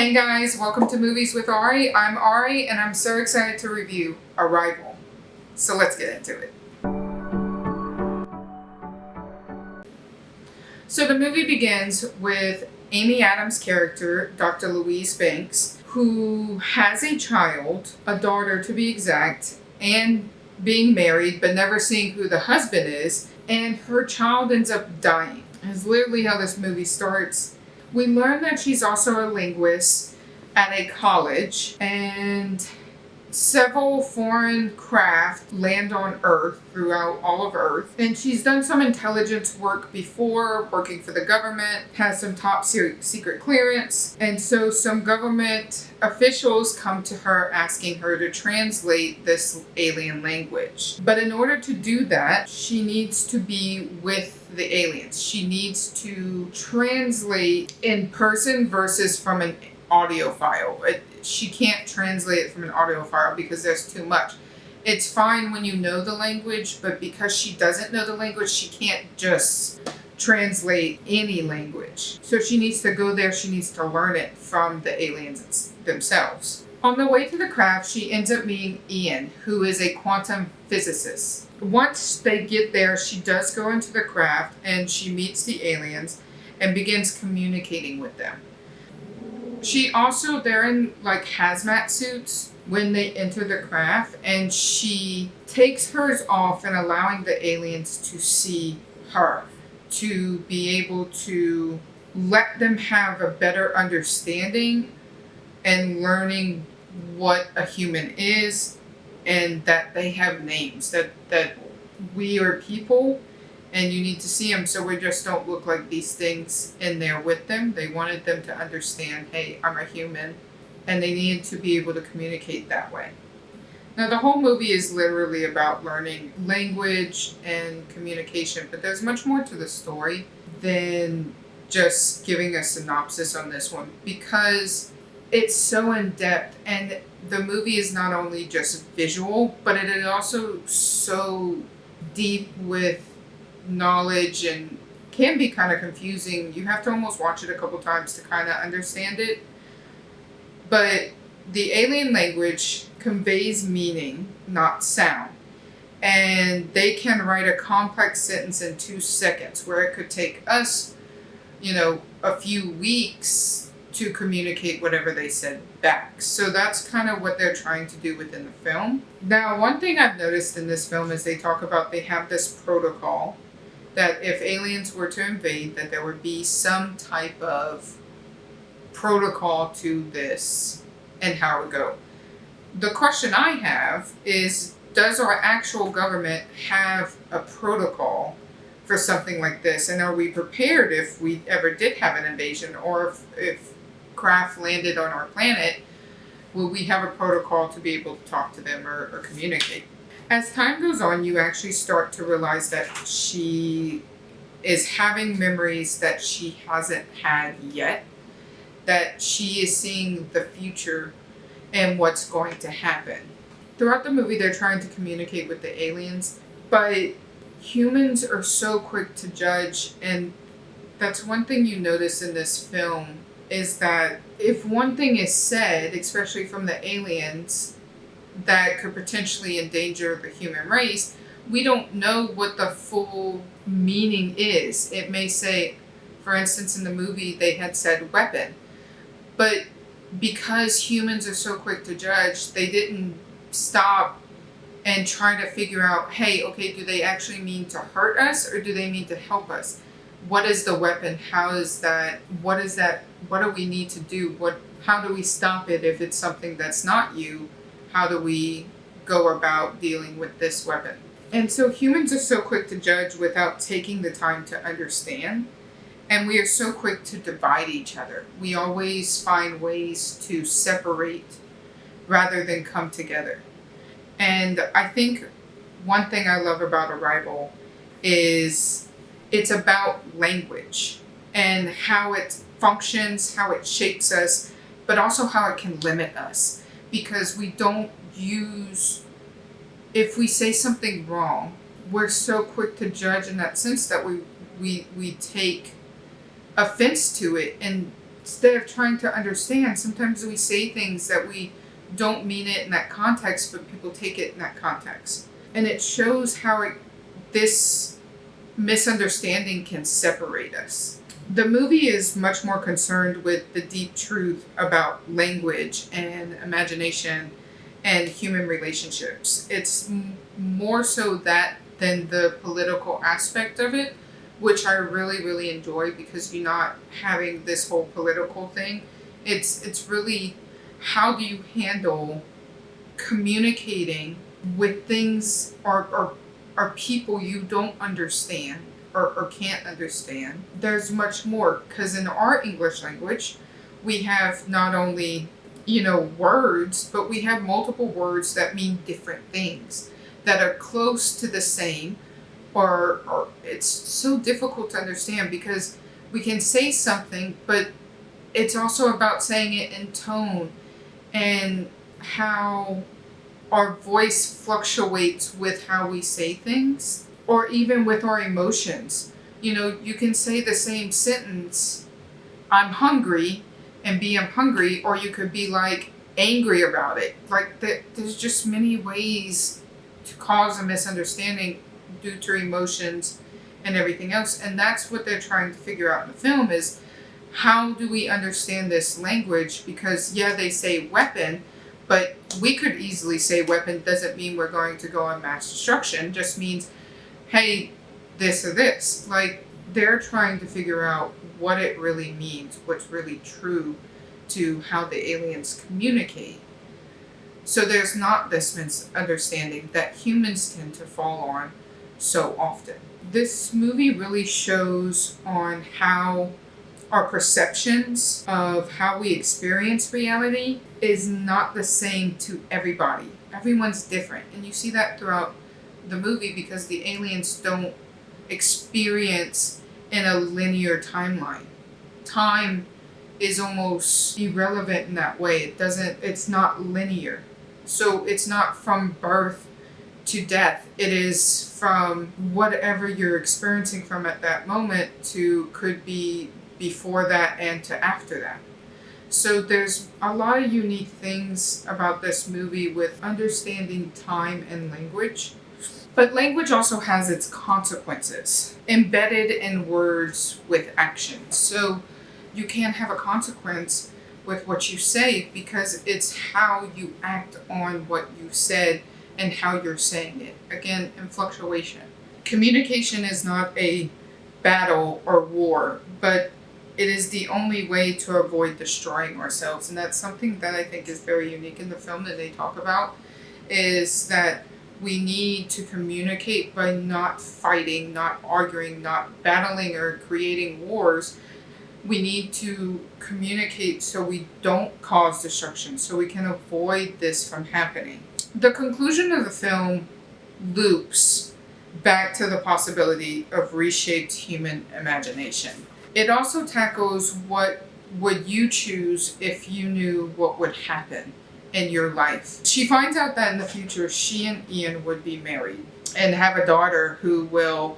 Hey guys, welcome to Movies with Ari. I'm Ari and I'm so excited to review Arrival. So let's get into it. So the movie begins with Amy Adams' character, Dr. Louise Banks, who has a child, a daughter to be exact, and being married but never seeing who the husband is, and her child ends up dying. That's literally how this movie starts. We learn that she's also a linguist at a college, and several foreign craft land on Earth throughout all of Earth. And she's done some intelligence work before, working for the government, has some top secret clearance. And so some government officials come to her asking her to translate this alien language. But in order to do that, she needs to be with the aliens. She needs to translate in person versus from an audio file. She can't translate it from an audio file because there's too much. It's fine when you know the language, but because she doesn't know the language, she can't just translate any language. So she needs to go there, she needs to learn it from the aliens themselves. On the way to the craft, she ends up meeting Ian, who is a quantum physicist. Once they get there, she does go into the craft and she meets the aliens and begins communicating with them. She also, they're in like hazmat suits when they enter the craft, and she takes hers off and allowing the aliens to see her, to be able to let them have a better understanding and learning what a human is, and that they have names, that we are people and you need to see them, so we just don't look like these things in there with them. They wanted them to understand, hey, I'm a human, and they needed to be able to communicate that way. Now, the whole movie is literally about learning language and communication, but there's much more to the story than just giving a synopsis on this one, because it's so in-depth, and the movie is not only just visual, but it is also so deep with knowledge and can be kind of confusing. You have to almost watch it a couple times to kind of understand it. But the alien language conveys meaning, not sound. And they can write a complex sentence in 2 seconds, where it could take us, a few weeks to communicate whatever they said back. So that's kind of what they're trying to do within the film. Now, one thing I've noticed in this film is they talk about, they have this protocol that if aliens were to invade, that there would be some type of protocol to this and how it would go. The question I have is, does our actual government have a protocol for something like this? And are we prepared if we ever did have an invasion, or if craft landed on our planet, will we have a protocol to be able to talk to them or communicate? As time goes on, you actually start to realize that she is having memories that she hasn't had yet, that she is seeing the future and what's going to happen. Throughout the movie, they're trying to communicate with the aliens, but humans are so quick to judge, and that's one thing you notice in this film, is that if one thing is said, especially from the aliens, that could potentially endanger the human race, we don't know what the full meaning is. It may say, for instance, in the movie, they had said weapon, but because humans are so quick to judge, they didn't stop and try to figure out, hey, okay, do they actually mean to hurt us, or do they mean to help us? What is the weapon? How is that? What is that? What do we need to do? How do we stop it if it's something that's not you? How do we go about dealing with this weapon? And so humans are so quick to judge without taking the time to understand. And we are so quick to divide each other. We always find ways to separate rather than come together. And I think one thing I love about Arrival is it's about language and how it functions, how it shapes us, but also how it can limit us. Because we don't use, if we say something wrong, we're so quick to judge in that sense that we take offense to it, and instead of trying to understand, sometimes we say things that we don't mean it in that context, but people take it in that context. And it shows how this misunderstanding can separate us. The movie is much more concerned with the deep truth about language and imagination and human relationships. It's more so that than the political aspect of it, which I really, really enjoy, because you're not having this whole political thing. It's really, how do you handle communicating with things or people you don't understand or can't understand. There's much more, because in our English language, we have not only, words, but we have multiple words that mean different things that are close to the same, or it's so difficult to understand because we can say something, but it's also about saying it in tone and how our voice fluctuates with how we say things, or even with our emotions. You can say the same sentence, I'm hungry, and be I'm hungry, or you could be like angry about it. Like there's just many ways to cause a misunderstanding due to emotions and everything else. And that's what they're trying to figure out in the film, is how do we understand this language? Because they say weapon, but we could easily say weapon doesn't mean we're going to go on mass destruction. Just means, hey, this or this. Like, they're trying to figure out what it really means, what's really true to how the aliens communicate. So there's not this misunderstanding that humans tend to fall on so often. This movie really shows on how our perceptions of how we experience reality is not the same to everybody. Everyone's different. And you see that throughout the movie, because the aliens don't experience in a linear timeline. Time is almost irrelevant in that way. It's not linear. So it's not from birth to death. It is from whatever you're experiencing from at that moment to could be before that and to after that. So there's a lot of unique things about this movie with understanding time and language. But language also has its consequences embedded in words with actions. So you can have a consequence with what you say, because it's how you act on what you said and how you're saying it. Again, in fluctuation. Communication is not a battle or war, but it is the only way to avoid destroying ourselves. And that's something that I think is very unique in the film that they talk about, is that we need to communicate by not fighting, not arguing, not battling or creating wars. We need to communicate so we don't cause destruction, so we can avoid this from happening. The conclusion of the film loops back to the possibility of reshaped human imagination. It also tackles what would you choose if you knew what would happen in your life. She finds out that in the future she and Ian would be married and have a daughter who will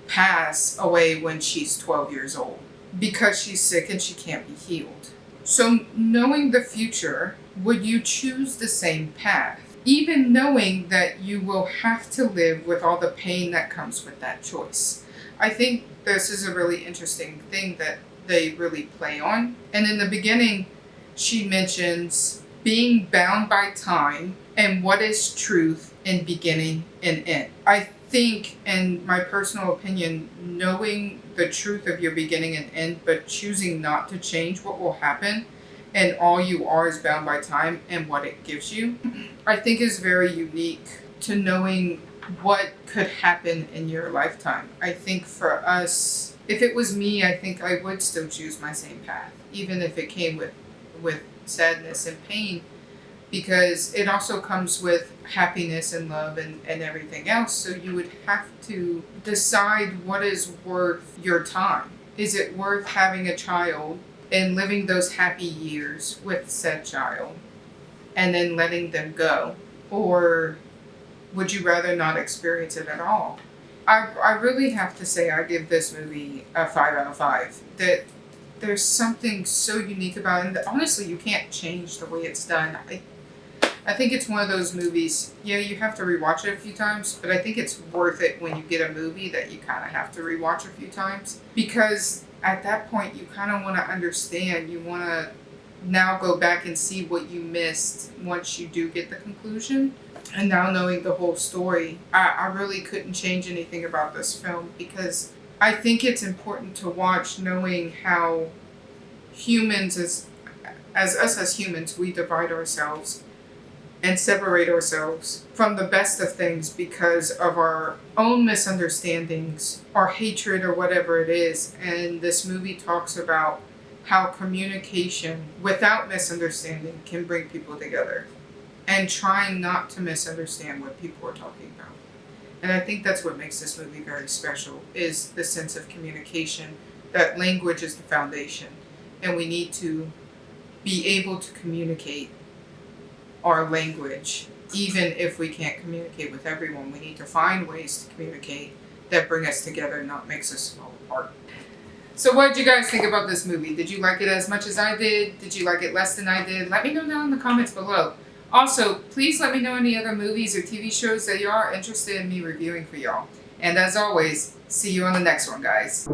pass away when she's 12 years old because she's sick and she can't be healed. So knowing the future, would you choose the same path? Even knowing that you will have to live with all the pain that comes with that choice. I think this is a really interesting thing that they really play on. And in the beginning, she mentions being bound by time and what is truth in beginning and end. I think, in my personal opinion, knowing the truth of your beginning and end, but choosing not to change what will happen, and all you are is bound by time and what it gives you, I think is very unique to knowing what could happen in your lifetime. I think for us, if it was me, I think I would still choose my same path, even if it came with sadness and pain, because it also comes with happiness and love and everything else. So you would have to decide what is worth your time. Is it worth having a child and living those happy years with said child and then letting them go? Or would you rather not experience it at all? I really have to say I give this movie a 5 out of 5. That there's something so unique about it. And honestly, you can't change the way it's done. I think it's one of those movies, yeah, you have to rewatch it a few times, but I think it's worth it when you get a movie that you kind of have to rewatch a few times. Because at that point, you kind of want to understand. You want to now go back and see what you missed once you do get the conclusion. And now knowing the whole story, I really couldn't change anything about this film, because I think it's important to watch knowing how humans, as humans, we divide ourselves and separate ourselves from the best of things because of our own misunderstandings, our hatred, or whatever it is. And this movie talks about how communication without misunderstanding can bring people together, and trying not to misunderstand what people are talking about. And I think that's what makes this movie very special, is the sense of communication, that language is the foundation. And we need to be able to communicate our language. Even if we can't communicate with everyone, we need to find ways to communicate that bring us together, not makes us fall apart. So what did you guys think about this movie? Did you like it as much as I did? Did you like it less than I did? Let me know down in the comments below. Also, please let me know any other movies or TV shows that you are interested in me reviewing for y'all. And as always, see you on the next one, guys.